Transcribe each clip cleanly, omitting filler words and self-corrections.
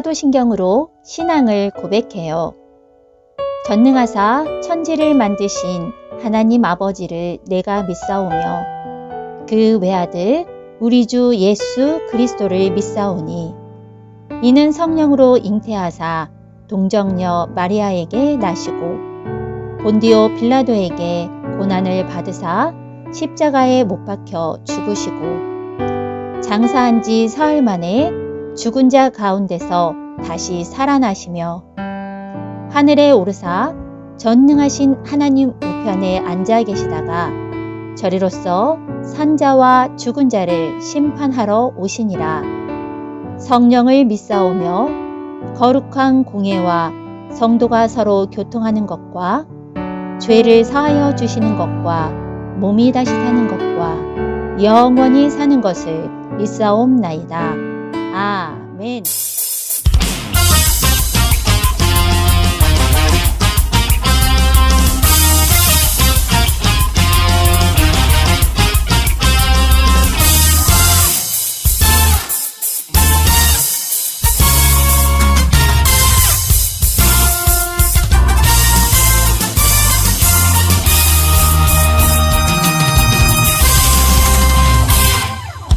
사도신경으로 신앙을 고백해요. 전능하사 천지를 만드신 하나님 아버지를 내가 믿사오며 그 외아들 우리 주 예수 그리스도를 믿사오니 이는 성령으로 잉태하사 동정녀 마리아에게 나시고 본디오 빌라도에게 고난을 받으사 십자가에 못 박혀 죽으시고 장사한 지 사흘 만에 죽은 자 가운데서 다시 살아나시며 하늘에 오르사 전능하신 하나님 우편에 앉아 계시다가 저리로서 산자와 죽은 자를 심판하러 오시니라. 성령을 믿사오며 거룩한 공예와 성도가 서로 교통하는 것과 죄를 사하여 주시는 것과 몸이 다시 사는 것과 영원히 사는 것을 믿사옵나이다. 아멘.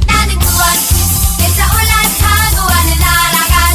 나는 구원, 내차 올라타고 하늘 날아가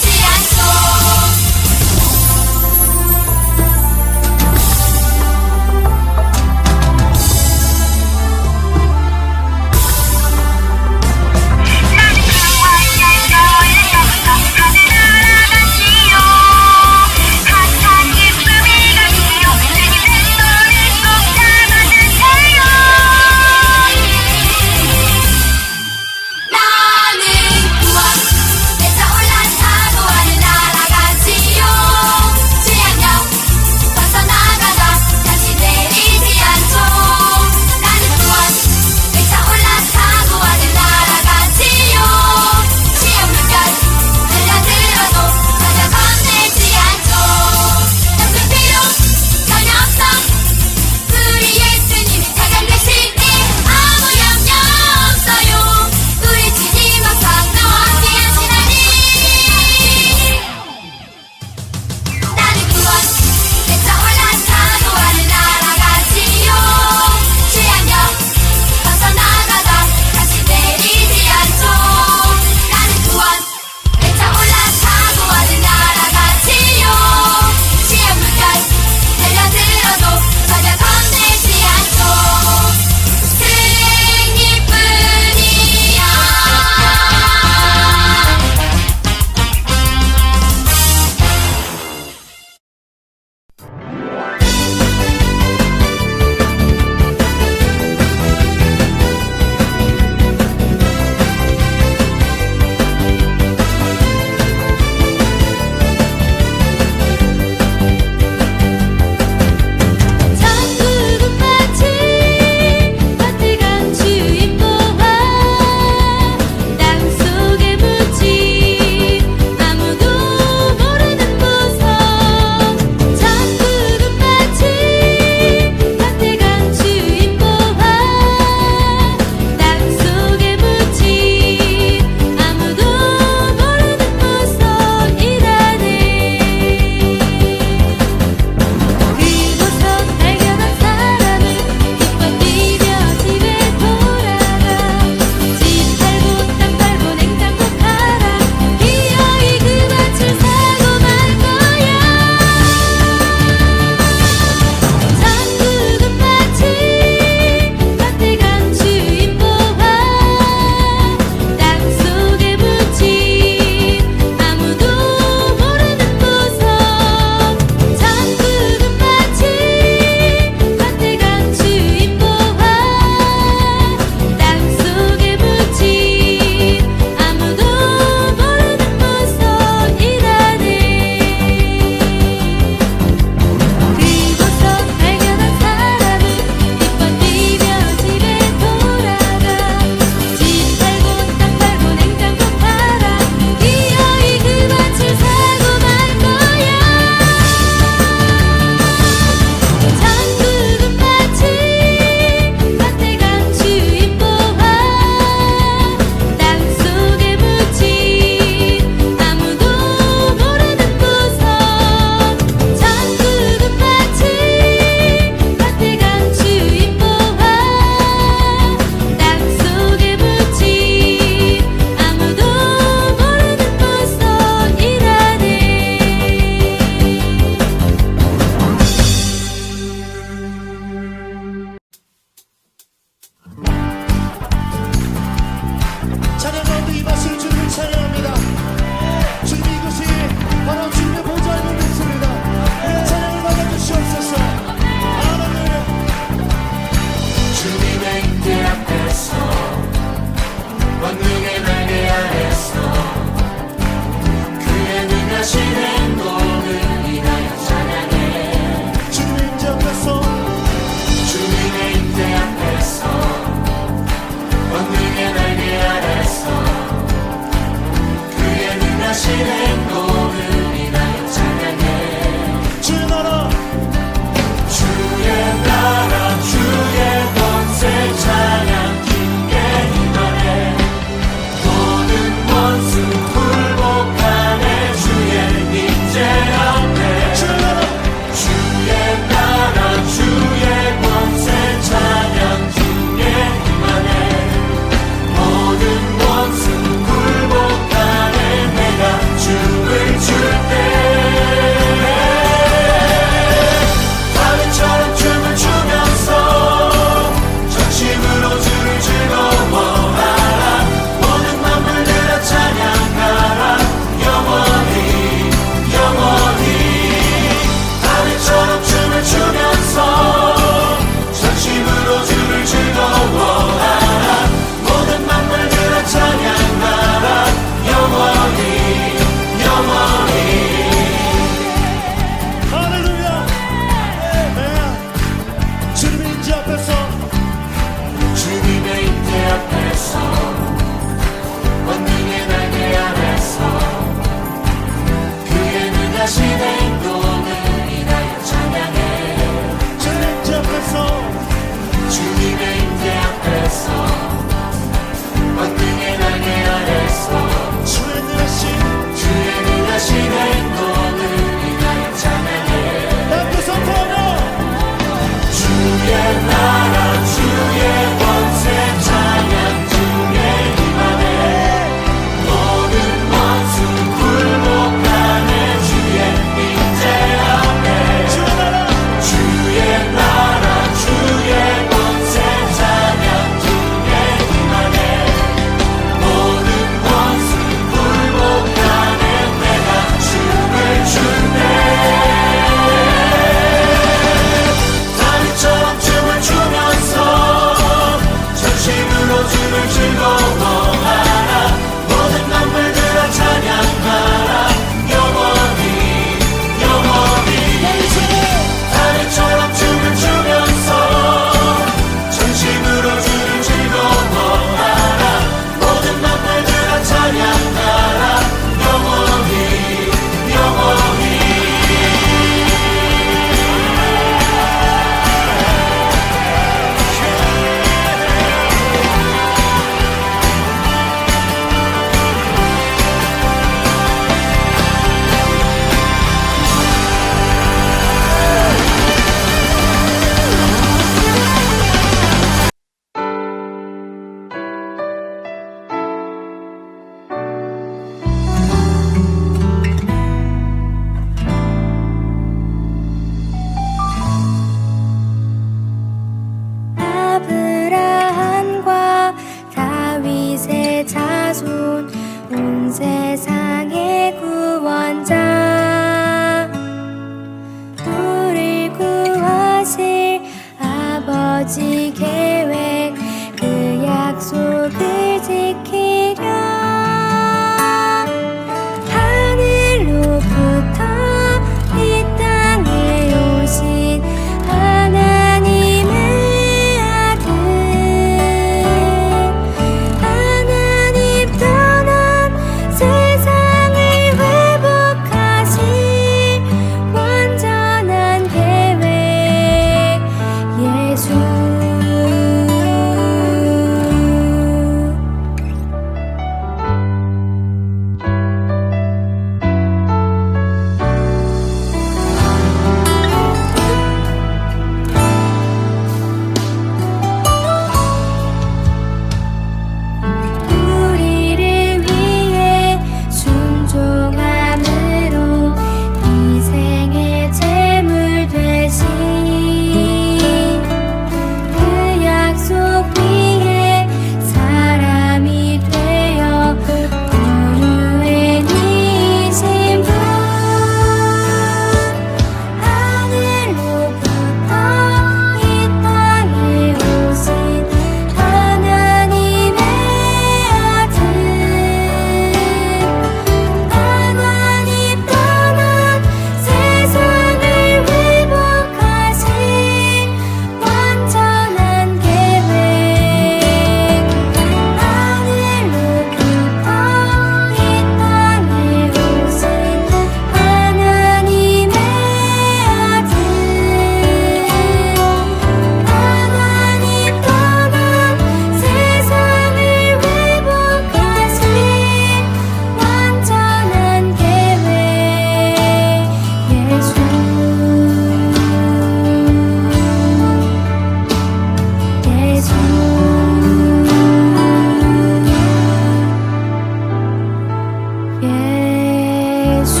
예수.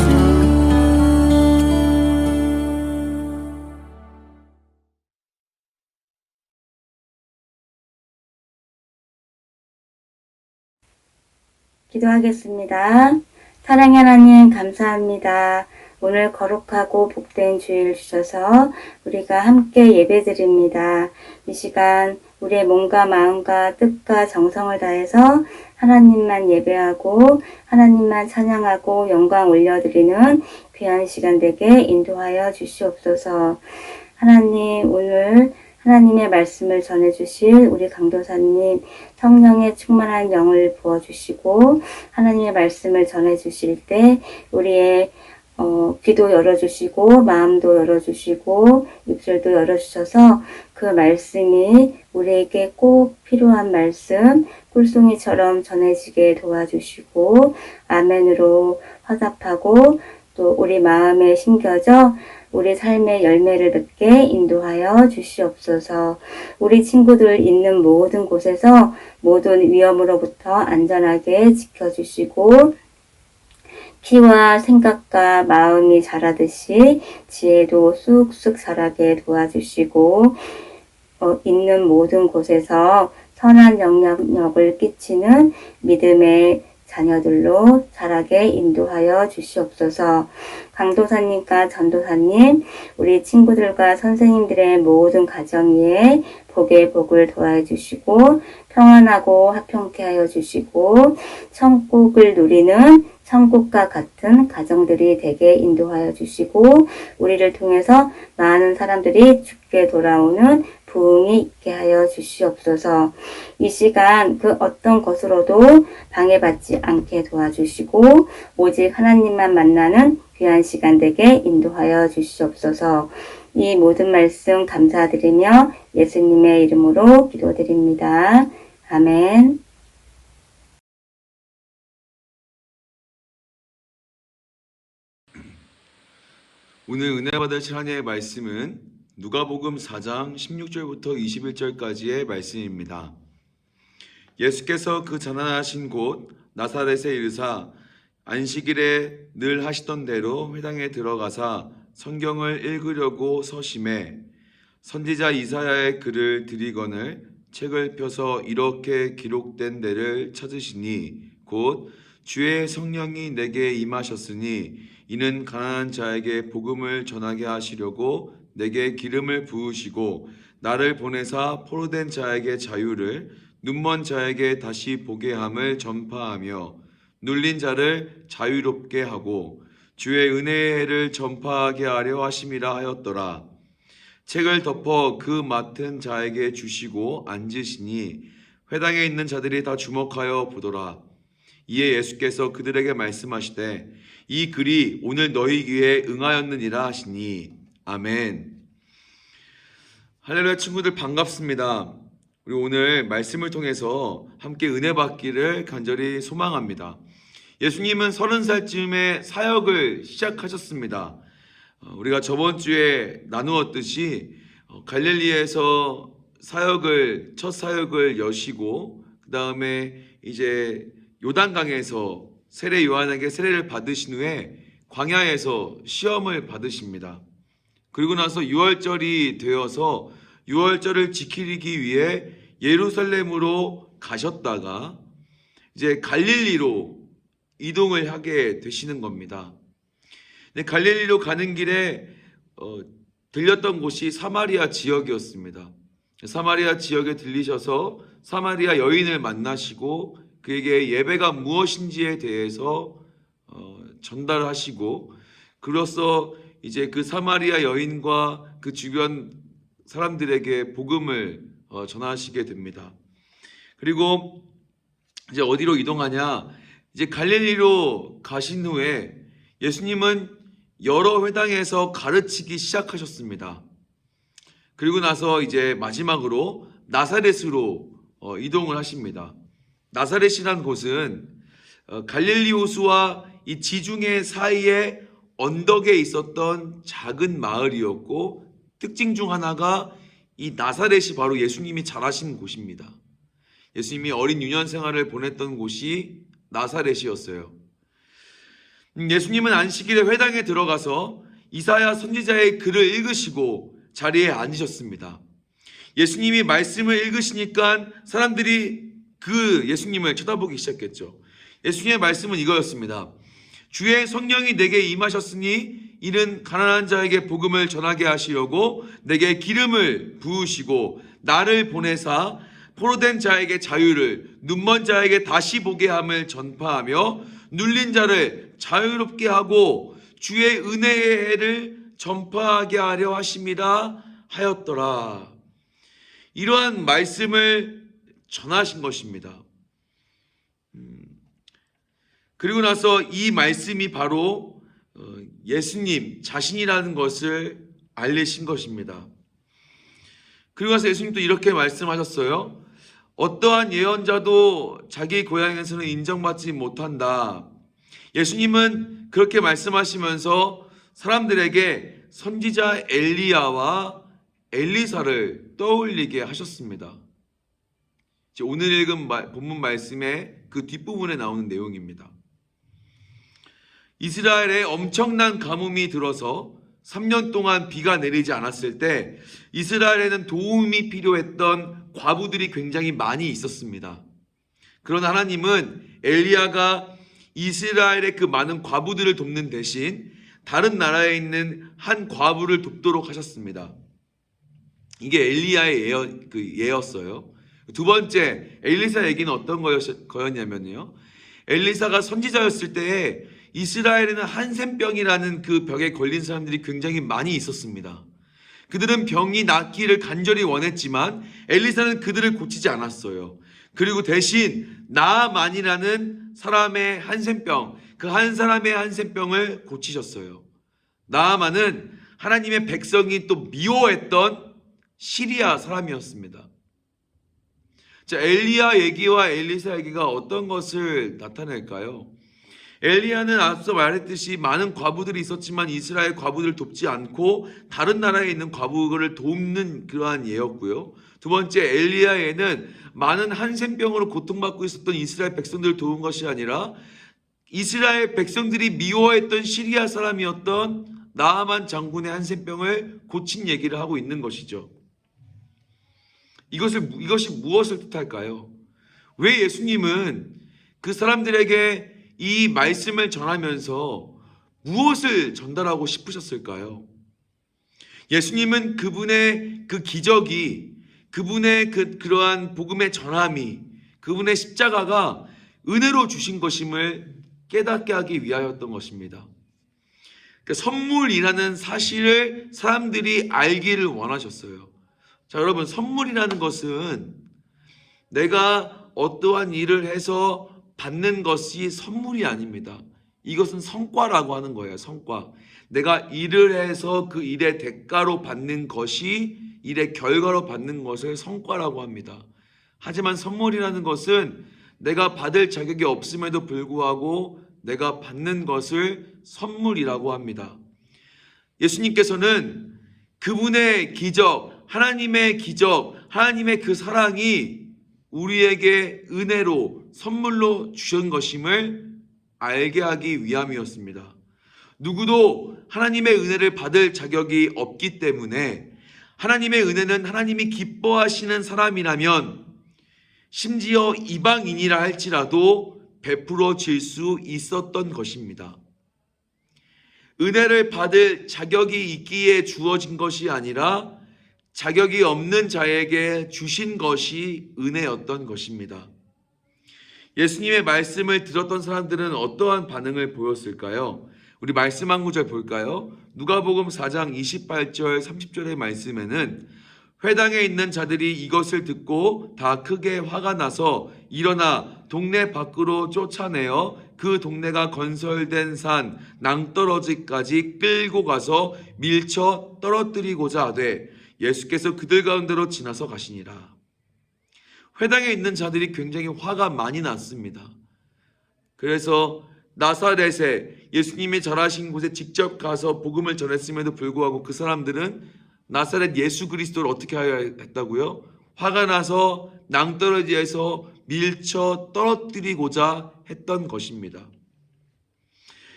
기도하겠습니다. 사랑의 하나님 감사합니다. 오늘 거룩하고 복된 주일 주셔서 우리가 함께 예배드립니다. 이 시간 우리의 몸과 마음과 뜻과 정성을 다해서 하나님만 예배하고 하나님만 찬양하고 영광 올려드리는 귀한 시간 되게 인도하여 주시옵소서. 하나님, 오늘 하나님의 말씀을 전해주실 우리 강도사님 성령의 충만한 영을 부어주시고 하나님의 말씀을 전해주실 때 우리의 귀도 열어주시고 마음도 열어주시고 입술도 열어주셔서 그 말씀이 우리에게 꼭 필요한 말씀 꿀송이처럼 전해지게 도와주시고 아멘으로 화답하고 또 우리 마음에 심겨져 우리 삶의 열매를 맺게 인도하여 주시옵소서. 우리 친구들 있는 모든 곳에서 모든 위험으로부터 안전하게 지켜주시고 키와 생각과 마음이 자라듯이 지혜도 쑥쑥 자라게 도와주시고 있는 모든 곳에서 선한 영향력을 끼치는 믿음의 자녀들로 자라게 인도하여 주시옵소서. 강도사님과 전도사님, 우리 친구들과 선생님들의 모든 가정 위에 복의 복을 더해 주시고 평안하고 화평케 하여 주시고 천국을 누리는 천국과 같은 가정들이 되게 인도하여 주시고 우리를 통해서 많은 사람들이 죽게 돌아오는 부흥이 있게 하여 주시옵소서. 이 시간 그 어떤 것으로도 방해받지 않게 도와주시고 오직 하나님만 만나는 귀한 시간 되게 인도하여 주시옵소서. 이 모든 말씀 감사드리며 예수님의 이름으로 기도드립니다. 아멘. 오늘 은혜 받으실 하나님의 말씀은 누가복음 4장 16절부터 21절까지의 말씀입니다. 예수께서 그 가난하신 곳 나사렛에 이르사 안식일에 늘 하시던 대로 회당에 들어가사 성경을 읽으려고 서심해 선지자 이사야의 글을 들이거늘 책을 펴서 이렇게 기록된 데를 찾으시니 곧 주의 성령이 내게 임하셨으니 이는 가난한 자에게 복음을 전하게 하시려고 내게 기름을 부으시고 나를 보내사 포로된 자에게 자유를 눈먼 자에게 다시 보게 함을 전파하며 눌린 자를 자유롭게 하고 주의 은혜의 해를 전파하게 하려 하심이라 하였더라. 책을 덮어 그 맡은 자에게 주시고 앉으시니 회당에 있는 자들이 다 주목하여 보더라. 이에 예수께서 그들에게 말씀하시되 이 글이 오늘 너희 귀에 응하였느니라 하시니 아멘. 할렐루야. 친구들 반갑습니다. 우리 오늘 말씀을 통해서 함께 은혜 받기를 간절히 소망합니다. 예수님은 30살쯤에 사역을 시작하셨습니다. 우리가 저번 주에 나누었듯이 갈릴리에서 첫 사역을 여시고 그 다음에 이제 요단강에서 세례 요한에게 세례를 받으신 후에 광야에서 시험을 받으십니다. 그리고 나서 유월절이 되어서 유월절을 지키기 위해 예루살렘으로 가셨다가 이제 갈릴리로 이동을 하게 되시는 겁니다. 근데 갈릴리로 가는 길에 들렸던 곳이 사마리아 지역이었습니다. 사마리아 지역에 들리셔서 사마리아 여인을 만나시고 그에게 예배가 무엇인지에 대해서 전달하시고 그로써 이제 그 사마리아 여인과 그 주변 사람들에게 복음을 전하시게 됩니다. 그리고 이제 어디로 이동하냐? 이제 갈릴리로 가신 후에 예수님은 여러 회당에서 가르치기 시작하셨습니다. 그리고 나서 이제 마지막으로 나사렛으로 이동을 하십니다. 나사렛이란 곳은 갈릴리 호수와 이 지중해 사이에 언덕에 있었던 작은 마을이었고 특징 중 하나가 이 나사렛이 바로 예수님이 자라신 곳입니다. 예수님이 어린 유년 생활을 보냈던 곳이 나사렛이었어요. 예수님은 안식일에 회당에 들어가서 이사야 선지자의 글을 읽으시고 자리에 앉으셨습니다. 예수님이 말씀을 읽으시니까 사람들이 그 예수님을 쳐다보기 시작했죠. 예수님의 말씀은 이거였습니다. 주의 성령이 내게 임하셨으니 이는 가난한 자에게 복음을 전하게 하시려고 내게 기름을 부으시고 나를 보내사 포로된 자에게 자유를, 눈먼 자에게 다시 보게 함을 전파하며 눌린 자를 자유롭게 하고 주의 은혜의 해를 전파하게 하려 하심이라 하였더라. 이러한 말씀을 전하신 것입니다. 그리고 나서 이 말씀이 바로 예수님 자신이라는 것을 알리신 것입니다. 그리고 나서 예수님도 이렇게 말씀하셨어요. 어떠한 예언자도 자기 고향에서는 인정받지 못한다. 예수님은 그렇게 말씀하시면서 사람들에게 선지자 엘리야와 엘리사를 떠올리게 하셨습니다. 오늘 읽은 본문 말씀의 그 뒷부분에 나오는 내용입니다. 이스라엘에 엄청난 가뭄이 들어서 3년 동안 비가 내리지 않았을 때 이스라엘에는 도움이 필요했던 과부들이 굉장히 많이 있었습니다. 그러나 하나님은 엘리야가 이스라엘의 그 많은 과부들을 돕는 대신 다른 나라에 있는 한 과부를 돕도록 하셨습니다. 이게 엘리야의 예였어요. 두 번째 엘리사 얘기는 어떤 거였냐면요. 엘리사가 선지자였을 때에 이스라엘에는 한센병이라는 그 병에 걸린 사람들이 굉장히 많이 있었습니다. 그들은 병이 낫기를 간절히 원했지만 엘리사는 그들을 고치지 않았어요. 그리고 대신 나아만이라는 사람의 한센병, 그 한 사람의 한센병을 고치셨어요. 나아만은 하나님의 백성이 또 미워했던 시리아 사람이었습니다. 자, 엘리야 얘기와 엘리사 얘기가 어떤 것을 나타낼까요? 엘리야는 앞서 말했듯이 많은 과부들이 있었지만 이스라엘 과부들을 돕지 않고 다른 나라에 있는 과부를 돕는 그러한 예였고요. 두 번째, 엘리야에는 많은 한센병으로 고통받고 있었던 이스라엘 백성들을 도운 것이 아니라 이스라엘 백성들이 미워했던 시리아 사람이었던 나아만 장군의 한센병을 고친 얘기를 하고 있는 것이죠. 이것이 무엇을 뜻할까요? 왜 예수님은 그 사람들에게 이 말씀을 전하면서 무엇을 전달하고 싶으셨을까요? 예수님은 그분의 그 기적이, 그분의 그러한 복음의 전함이, 그분의 십자가가 은혜로 주신 것임을 깨닫게 하기 위하였던 것입니다. 그러니까 선물이라는 사실을 사람들이 알기를 원하셨어요. 자, 여러분, 선물이라는 것은 내가 어떠한 일을 해서 받는 것이 선물이 아닙니다. 이것은 성과라고 하는 거예요. 성과. 내가 일을 해서 그 일의 대가로 받는 것이 일의 결과로 받는 것을 성과라고 합니다. 하지만 선물이라는 것은 내가 받을 자격이 없음에도 불구하고 내가 받는 것을 선물이라고 합니다. 예수님께서는 그분의 기적, 하나님의 기적, 하나님의 그 사랑이 우리에게 은혜로 선물로 주신 것임을 알게 하기 위함이었습니다. 누구도 하나님의 은혜를 받을 자격이 없기 때문에 하나님의 은혜는 하나님이 기뻐하시는 사람이라면 심지어 이방인이라 할지라도 베풀어질 수 있었던 것입니다. 은혜를 받을 자격이 있기에 주어진 것이 아니라 자격이 없는 자에게 주신 것이 은혜였던 것입니다. 예수님의 말씀을 들었던 사람들은 어떠한 반응을 보였을까요? 우리 말씀 한 구절 볼까요? 누가복음 4장 28절 30절의 말씀에는 회당에 있는 자들이 이것을 듣고 다 크게 화가 나서 일어나 동네 밖으로 쫓아내어 그 동네가 건설된 산 낭떠러지까지 끌고 가서 밀쳐 떨어뜨리고자 하되 예수께서 그들 가운데로 지나서 가시니라. 회당에 있는 자들이 굉장히 화가 많이 났습니다. 그래서 나사렛에 예수님이 자라신 곳에 직접 가서 복음을 전했음에도 불구하고 그 사람들은 나사렛 예수 그리스도를 어떻게 하여 했다고요? 화가 나서 낭떠러지에서 밀쳐 떨어뜨리고자 했던 것입니다.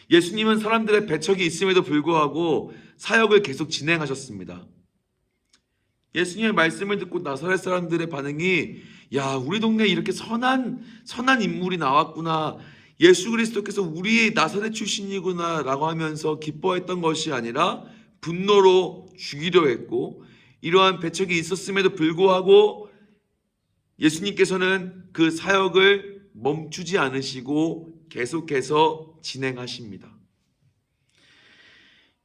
예수님은 사람들의 배척이 있음에도 불구하고 사역을 계속 진행하셨습니다. 예수님의 말씀을 듣고 나사렛 사람들의 반응이 야, 우리 동네에 이렇게 선한 인물이 나왔구나. 예수 그리스도께서 우리 나사렛 출신이구나 라고 하면서 기뻐했던 것이 아니라 분노로 죽이려 했고, 이러한 배척이 있었음에도 불구하고 예수님께서는 그 사역을 멈추지 않으시고 계속해서 진행하십니다.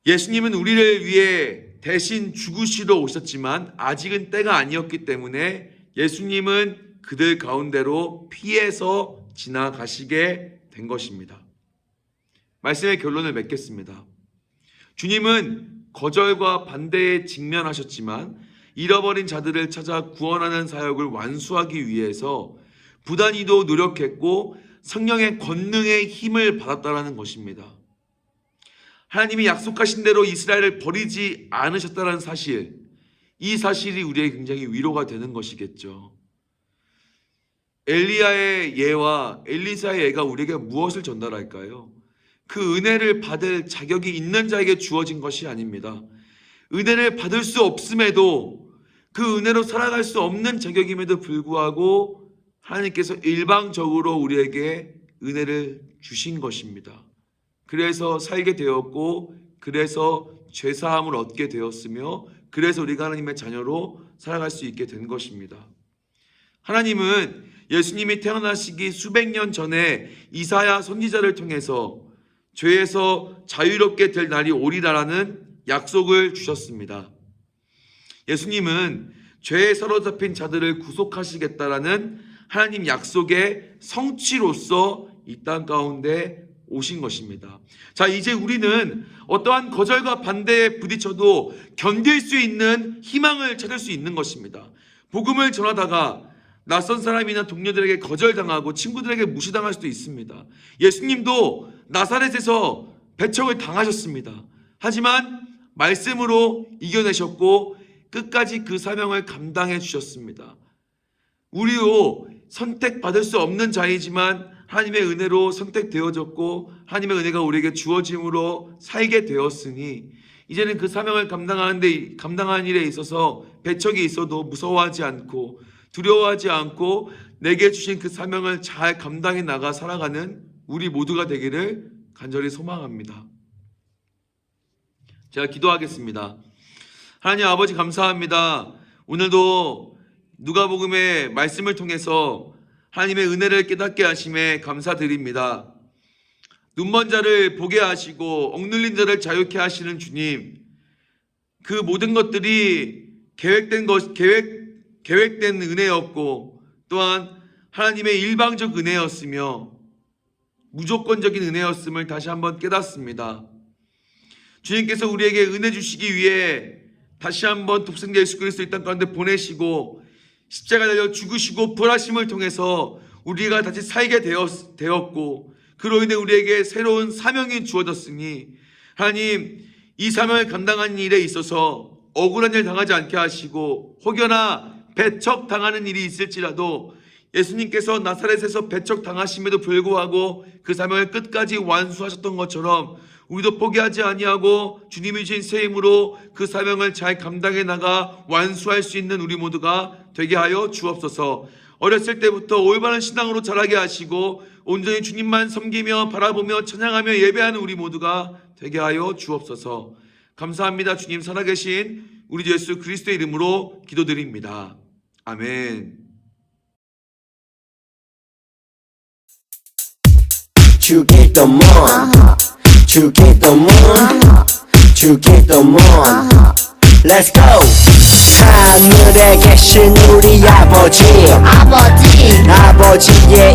예수님은 우리를 위해 대신 죽으시러 오셨지만 아직은 때가 아니었기 때문에 예수님은 그들 가운데로 피해서 지나가시게 된 것입니다. 말씀의 결론을 맺겠습니다. 주님은 거절과 반대에 직면하셨지만 잃어버린 자들을 찾아 구원하는 사역을 완수하기 위해서 부단히도 노력했고 성령의 권능의 힘을 받았다라는 것입니다. 하나님이 약속하신 대로 이스라엘을 버리지 않으셨다는 사실, 이 사실이 우리에게 굉장히 위로가 되는 것이겠죠. 엘리야의 예와 엘리사의 예가 우리에게 무엇을 전달할까요? 그 은혜를 받을 자격이 있는 자에게 주어진 것이 아닙니다. 은혜를 받을 수 없음에도, 그 은혜로 살아갈 수 없는 자격임에도 불구하고 하나님께서 일방적으로 우리에게 은혜를 주신 것입니다. 그래서 살게 되었고, 그래서 죄사함을 얻게 되었으며, 그래서 우리가 하나님의 자녀로 살아갈 수 있게 된 것입니다. 하나님은 예수님이 태어나시기 수백 년 전에 이사야 선지자를 통해서 죄에서 자유롭게 될 날이 오리라라는 약속을 주셨습니다. 예수님은 죄에 사로잡힌 자들을 구속하시겠다라는 하나님 약속의 성취로서 이 땅 가운데 오신 것입니다. 자, 이제 우리는 어떠한 거절과 반대에 부딪혀도 견딜 수 있는 희망을 찾을 수 있는 것입니다. 복음을 전하다가 낯선 사람이나 동료들에게 거절당하고 친구들에게 무시당할 수도 있습니다. 예수님도 나사렛에서 배척을 당하셨습니다. 하지만 말씀으로 이겨내셨고 끝까지 그 사명을 감당해 주셨습니다. 우리도 선택받을 수 없는 자이지만 하나님의 은혜로 선택되어졌고 하나님의 은혜가 우리에게 주어짐으로 살게 되었으니 이제는 그 사명을 감당하는 일에 있어서 배척이 있어도 무서워하지 않고 두려워하지 않고 내게 주신 그 사명을 잘 감당해 나가 살아가는 우리 모두가 되기를 간절히 소망합니다. 제가 기도하겠습니다. 하나님 아버지 감사합니다. 오늘도 누가복음의 말씀을 통해서 하나님의 은혜를 깨닫게 하심에 감사드립니다. 눈먼 자를 보게 하시고 억눌린 자를 자유케 하시는 주님, 그 모든 것들이 계획된 은혜였고 또한 하나님의 일방적 은혜였으며 무조건적인 은혜였음을 다시 한번 깨닫습니다. 주님께서 우리에게 은혜 주시기 위해 다시 한번 독생자 예수 그리스도 이 땅 가운데 보내시고 십자가 달려 죽으시고 부활하심을 통해서 우리가 다시 살게 되었고 그로 인해 우리에게 새로운 사명이 주어졌으니 하나님, 이 사명을 감당하는 일에 있어서 억울한 일 당하지 않게 하시고 혹여나 배척당하는 일이 있을지라도 예수님께서 나사렛에서 배척당하심에도 불구하고 그 사명을 끝까지 완수하셨던 것처럼 우리도 포기하지 아니하고 주님이 주신 새 힘으로 그 사명을 잘 감당해 나가 완수할 수 있는 우리 모두가 되게 하여 주옵소서. 어렸을 때부터 올바른 신앙으로 자라게 하시고 온전히 주님만 섬기며 바라보며 찬양하며 예배하는 우리 모두가 되게 하여 주옵소서. 감사합니다. 주님 살아계신 우리 주 예수 그리스도의 이름으로 기도드립니다. 아멘. To get the moon, to get the moon, to get the moon. Let's go. 하늘에 계신 우리 아버지의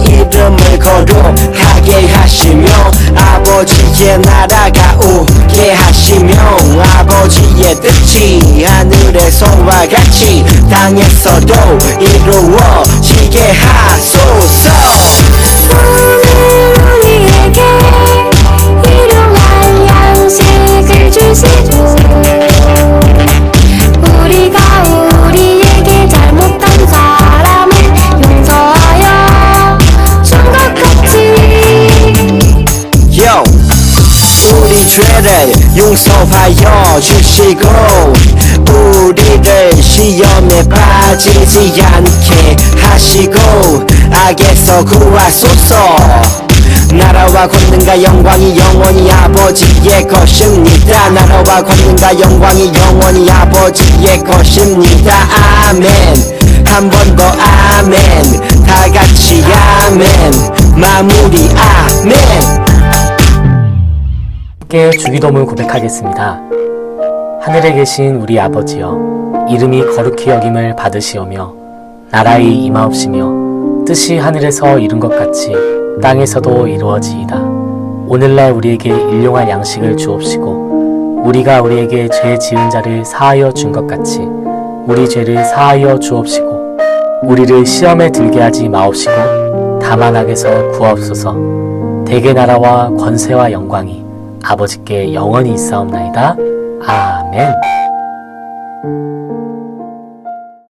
이름을 거룩하게 하시며 아버지의 나라가 오게 하시며 아버지의 뜻이 하늘에서와 같이 땅에서도 이루어지게 하소서. 우리에게 일용할 양식을 주시고 우리가 우리에게 잘못한 사람을 용서하여 준 것 같이 Yo, 우리 죄를 용서하여 주시고 우리를 시험에 빠지지 않게 하시고 악에서 구하소서. 나라와 권능과 영광이 영원히 아버지의 것입니다. 나라와 권능과 영광이 영원히 아버지의 것입니다. 아멘. 한 번 더 아멘. 다 같이 아멘. 마무리 아멘. 함께 주기도문 고백하겠습니다. 하늘에 계신 우리 아버지여, 이름이 거룩히 여김을 받으시오며 나라의 임하옵시며 뜻이 하늘에서 이룬 것 같이 땅에서도 이루어지이다. 오늘날 우리에게 일용할 양식을 주옵시고 우리가 우리에게 죄 지은 자를 사하여 준 것 같이 우리 죄를 사하여 주옵시고 우리를 시험에 들게 하지 마옵시고 다만 악에서 구하옵소서. 대개 나라와 권세와 영광이 아버지께 영원히 있사옵나이다. 아멘.